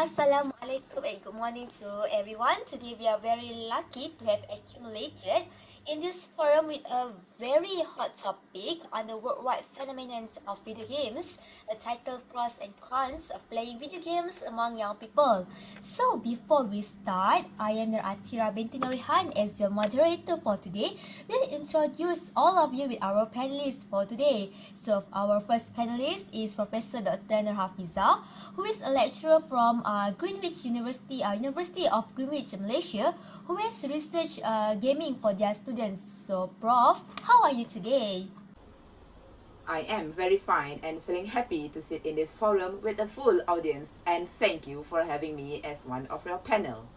Assalamualaikum and good morning to everyone. Today we are very lucky to have accumulated in this forum with a very hot topic on the worldwide phenomenon of video games, a title pros and cons of playing video games among young people. So before we start, I am Nur Atira binti Nurihan as your moderator for today. We'll introduce all of you with our panelists for today. So our first panelist is Professor Dr. Nur Hafiza, who is a lecturer from Greenwich University, University of Greenwich, Malaysia, who has researched gaming for their students. So, Prof, how are you today? I am very fine and feeling happy to sit in this forum with a full audience, and thank you for having me as one of your panel.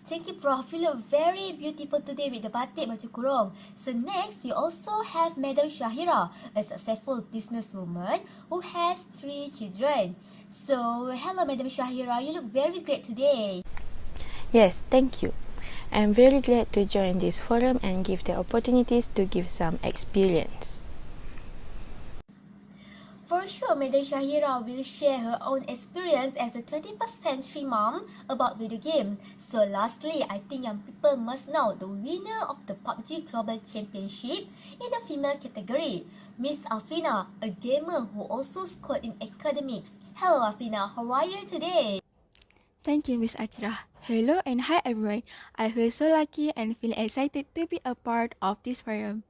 Thank you, Prof. You look very beautiful today with the batik baju kurung. So next, we also have Madam Shahira, a successful businesswoman who has 3 children. So, hello, Madam Shahira. You look very great today. Yes, thank you. I'm very glad to join this forum and give the opportunities to give some experience. For sure, Madam Shahira will share her own experience as a 21st century mom about video games. So lastly, I think young people must know the winner of the PUBG Global Championship in the female category, Miss Afina, a gamer who also scored in academics. Hello Afina, how are you today? Thank you, Miss Atira. Hello and hi everyone. I feel so lucky and feel excited to be a part of this forum.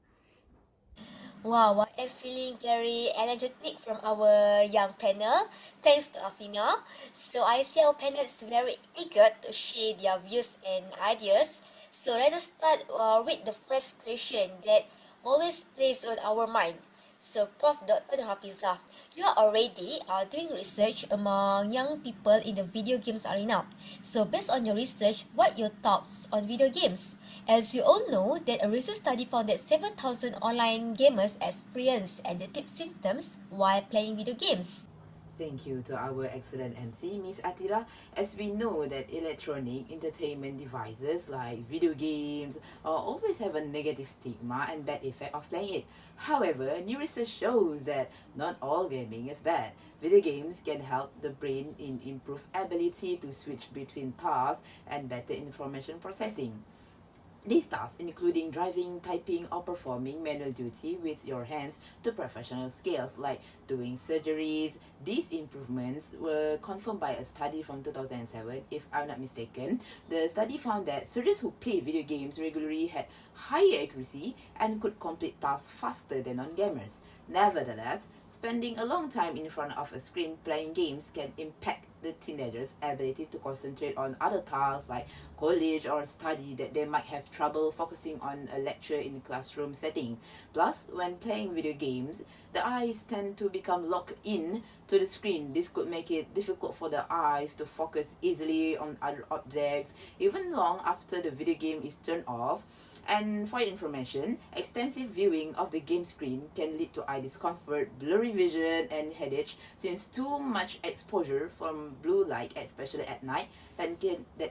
Wow, I'm feeling very energetic from our young panel. Thanks to Afina. So I see our panel is very eager to share their views and ideas. So let us start with the first question that always plays on our mind. So Prof. Dr. Hafiza, you are already doing research among young people in the video games arena. So based on your research, what are your thoughts on video games? As we all know that a recent study found that 7,000 online gamers experience addictive symptoms while playing video games. Thank you to our excellent MC, Miss Atira. As we know that electronic entertainment devices like video games always have a negative stigma and bad effect of playing it. However, new research shows that not all gaming is bad. Video games can help the brain in improved ability to switch between tasks and better information processing. These tasks, including driving, typing, or performing manual duty with your hands to professional skills like doing surgeries. These improvements were confirmed by a study from 2007, if I'm not mistaken. The study found that surgeons who play video games regularly had higher accuracy and could complete tasks faster than non-gamers. Nevertheless, spending a long time in front of a screen playing games can impact the teenagers' ability to concentrate on other tasks like college or study that they might have trouble focusing on a lecture in a classroom setting. Plus, when playing video games, the eyes tend to become locked in to the screen. This could make it difficult for the eyes to focus easily on other objects, even long after the video game is turned off. And for your information, extensive viewing of the game screen can lead to eye discomfort, blurry vision, and headache, since too much exposure from blue light, especially at night, that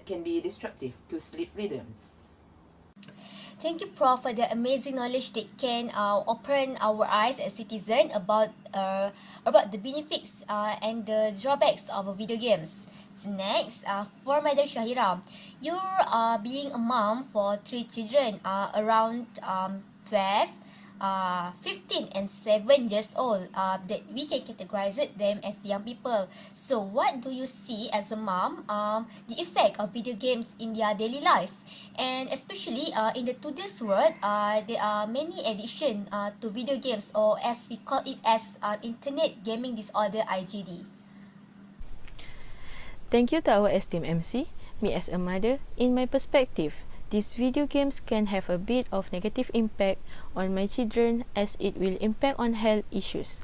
can be disruptive to sleep rhythms. Thank you, Prof, for the amazing knowledge that can open our eyes as citizens about the benefits and the drawbacks of video games. So next, for Madam Shahira, you're being a mom for 3 children around 12, 15 and 7 years old that we can categorize them as young people. So what do you see as a mom the effect of video games in their daily life? And especially in the today's world, there are many addiction to video games, or as we call it as internet gaming disorder, IGD. Thank you to our esteemed MC. Me as a mother, in my perspective, these video games can have a bit of negative impact on my children as it will impact on health issues.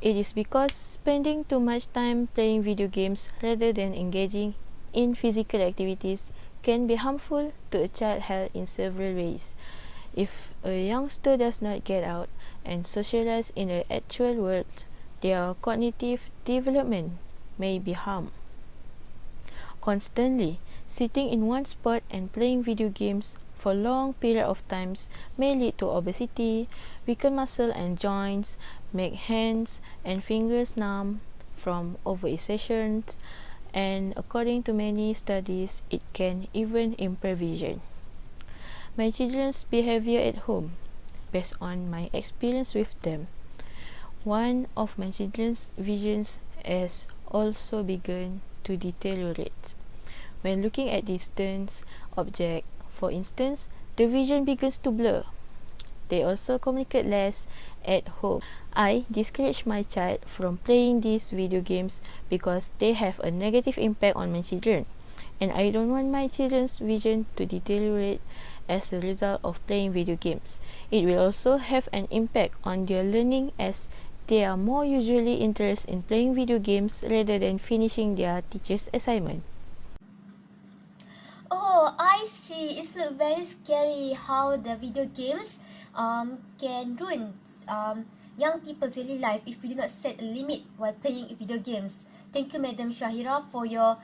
It is because spending too much time playing video games rather than engaging in physical activities can be harmful to a child's health in several ways. If a youngster does not get out and socialize in the actual world, their cognitive development may be harmed. Constantly sitting in one spot and playing video games for long period of times may lead to obesity, weaken muscle and joints, make hands and fingers numb from overexertion, and according to many studies, it can even impair vision. My children's behavior at home, based on my experience with them, one of my children's visions has also begun to deteriorate. When looking at distant object, for instance, the vision begins to blur. They also communicate less at home. I discourage my child from playing these video games because they have a negative impact on my children, and I don't want my children's vision to deteriorate as a result of playing video games. It will also have an impact on their learning as they are more usually interested in playing video games rather than finishing their teacher's assignment. Oh, I see. It's very scary how the video games can ruin young people's daily life if we do not set a limit while playing video games. Thank you, Madam Shahira, for your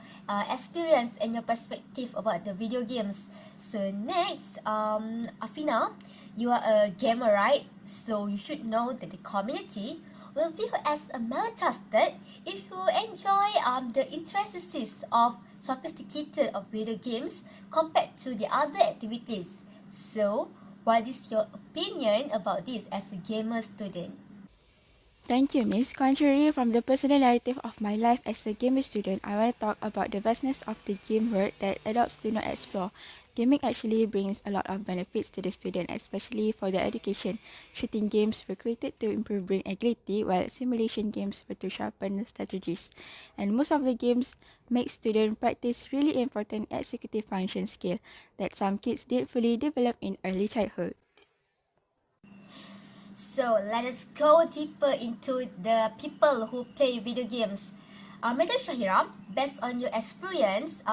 experience and your perspective about the video games. So next, Afina, you are a gamer, right? So you should know that the community will view as a maladjusted if you enjoy the intricacies of sophisticated of video games compared to the other activities. So, what is your opinion about this as a gamer student? Thank you, Miss. Contrary from the personal narrative of my life as a gamer student, I want to talk about the vastness of the game world that adults do not explore. Gaming actually brings a lot of benefits to the student, especially for their education. Shooting games were created to improve brain agility, while simulation games were to sharpen strategies. And most of the games make students practice really important executive function skill that some kids didn't fully develop in early childhood. So let us go deeper into the people who play video games. Madam Shahira, based on your experience,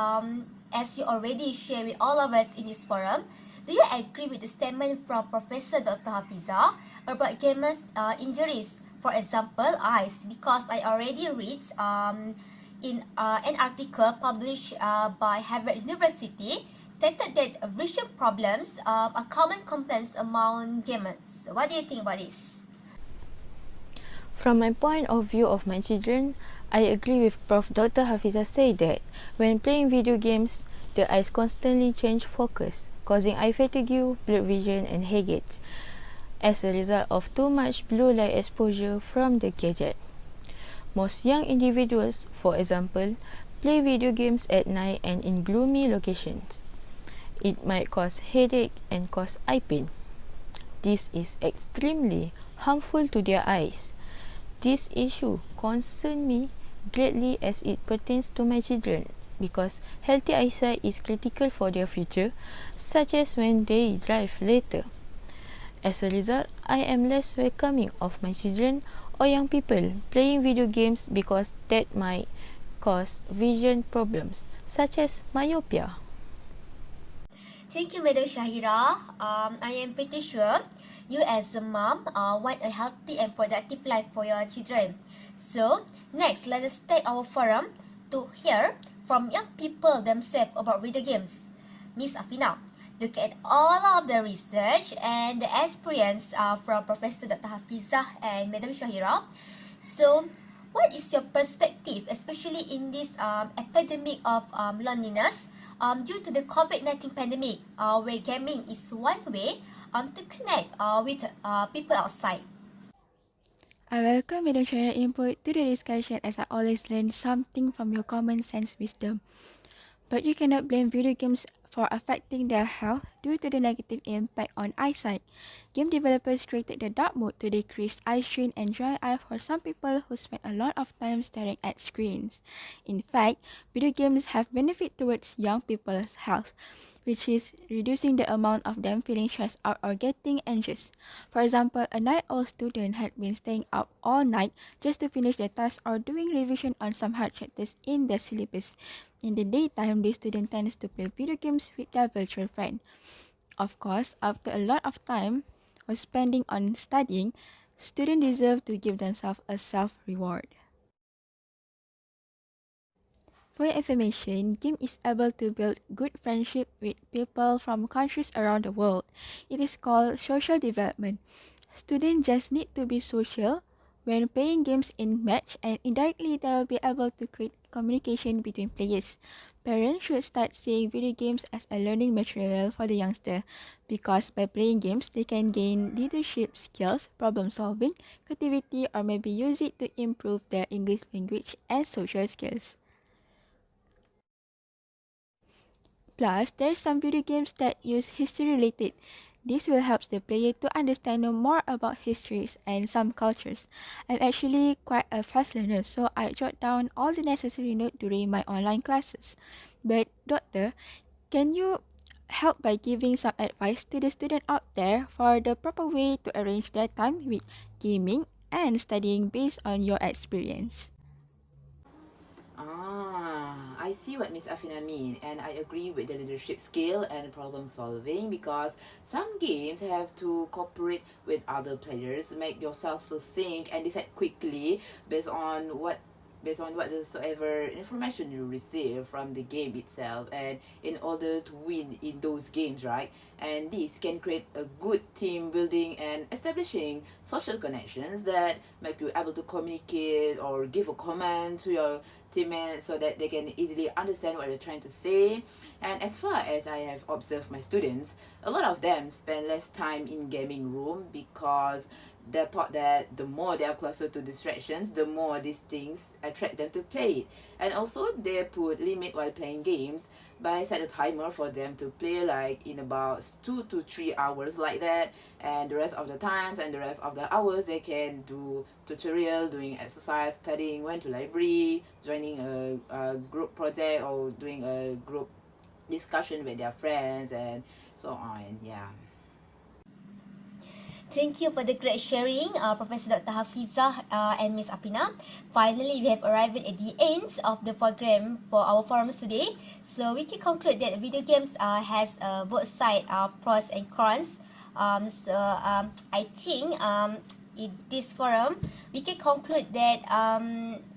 as you already shared with all of us in this forum, do you agree with the statement from Professor Dr. Hafiza about gamers' injuries? For example, eyes, because I already read in an article published by Harvard University stated that vision problems are common complaints among gamers. What do you think about this? From my point of view of my children, I agree with Prof. Dr. Hafiza say that when playing video games, the eyes constantly change focus, causing eye fatigue, blurred vision, and headaches as a result of too much blue light exposure from the gadget. Most young individuals, for example, play video games at night and in gloomy locations. It might cause headache and cause eye pain. This is extremely harmful to their eyes. This issue concerns me greatly as it pertains to my children because healthy eyesight is critical for their future, such as when they drive later. As a result, I am less welcoming of my children or young people playing video games because that might cause vision problems, such as myopia. Thank you, Madam Shahira. I am pretty sure you as a mom want a healthy and productive life for your children. So, next, let us take our forum to hear from young people themselves about video games. Miss Afina, look at all of the research and the experience from Professor Dr. Hafizah and Madam Shahira. So, what is your perspective, especially in this epidemic of loneliness due to the COVID-19 pandemic, where gaming is one way to connect with people outside? I welcome Madam Shahira's input to the discussion as I always learn something from your common sense wisdom. But you cannot blame video games for affecting their health due to the negative impact on eyesight. Game developers created the dark mode to decrease eye strain and dry eye for some people who spend a lot of time staring at screens. In fact, video games have benefit towards young people's health, which is reducing the amount of them feeling stressed out or getting anxious. For example, a night owl student had been staying up all night just to finish the task or doing revision on some hard chapters in the syllabus. In the daytime, the student tends to play video games with their virtual friend. Of course, after a lot of time was spending on studying, students deserve to give themselves a self-reward. For your information, game is able to build good friendship with people from countries around the world. It is called social development. Students just need to be social when playing games in match, and indirectly they'll be able to create communication between players. Parents should start seeing video games as a learning material for the youngster, because by playing games they can gain leadership skills, problem solving, creativity, or maybe use it to improve their English language and social skills. Plus, there's some video games that use history related. This will help the player to understand more about histories and some cultures. I'm actually quite a fast learner, so I jot down all the necessary notes during my online classes. But doctor, can you help by giving some advice to the student out there for the proper way to arrange their time with gaming and studying based on your experience? I see what Miss Afina mean, and I agree with the leadership skill and problem solving, because some games have to cooperate with other players, make yourself to think and decide quickly based on whatsoever information you receive from the game itself, and in order to win in those games, right? And this can create a good team building and establishing social connections that make you able to communicate or give a command to your teammates so that they can easily understand what you're trying to say. And as far as I have observed my students, a lot of them spend less time in gaming room because they're taught that the more they are closer to distractions, the more these things attract them to play it. And also they put limit while playing games by set a timer for them to play like in about 2 to 3 hours like that, and the rest of the times and the rest of the hours they can do tutorial, doing exercise, studying, went to library, joining a group project, or doing a group discussion with their friends and so on. Yeah. Thank you for the great sharing, Professor Dr. Hafizah and Miss Apina. Finally, we have arrived at the end of the program for our forums today. So we can conclude that video games has both sides, pros and cons. I think in this forum, we can conclude that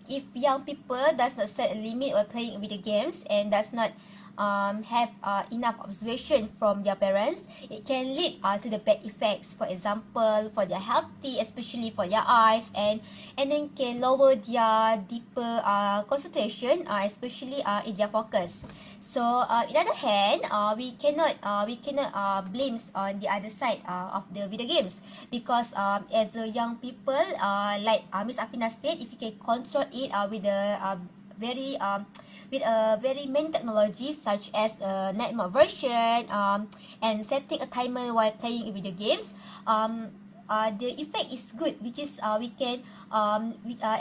if young people does not set a limit while playing video games and does not have enough observation from their parents, it can lead to the bad effects. For example, for their healthy, especially for their eyes, and then can lower their deeper concentration, especially in their focus. So, in other hand, we cannot blame on the other side of the video games, because as a young people, like Miss Afina said, if you can control it with a very many technologies such as night mode version and setting a timer while playing video games, the effect is good, which is we can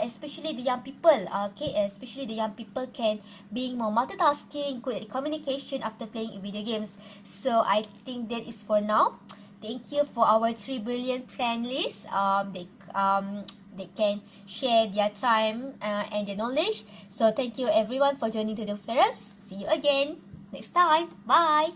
especially the young people, especially the young people can being more multitasking, good at communication after playing video games. So I think that is for now. Thank you for our 3 brilliant panelists. They can share their time and their knowledge. So thank you everyone for joining to the forums. See you again next time. Bye.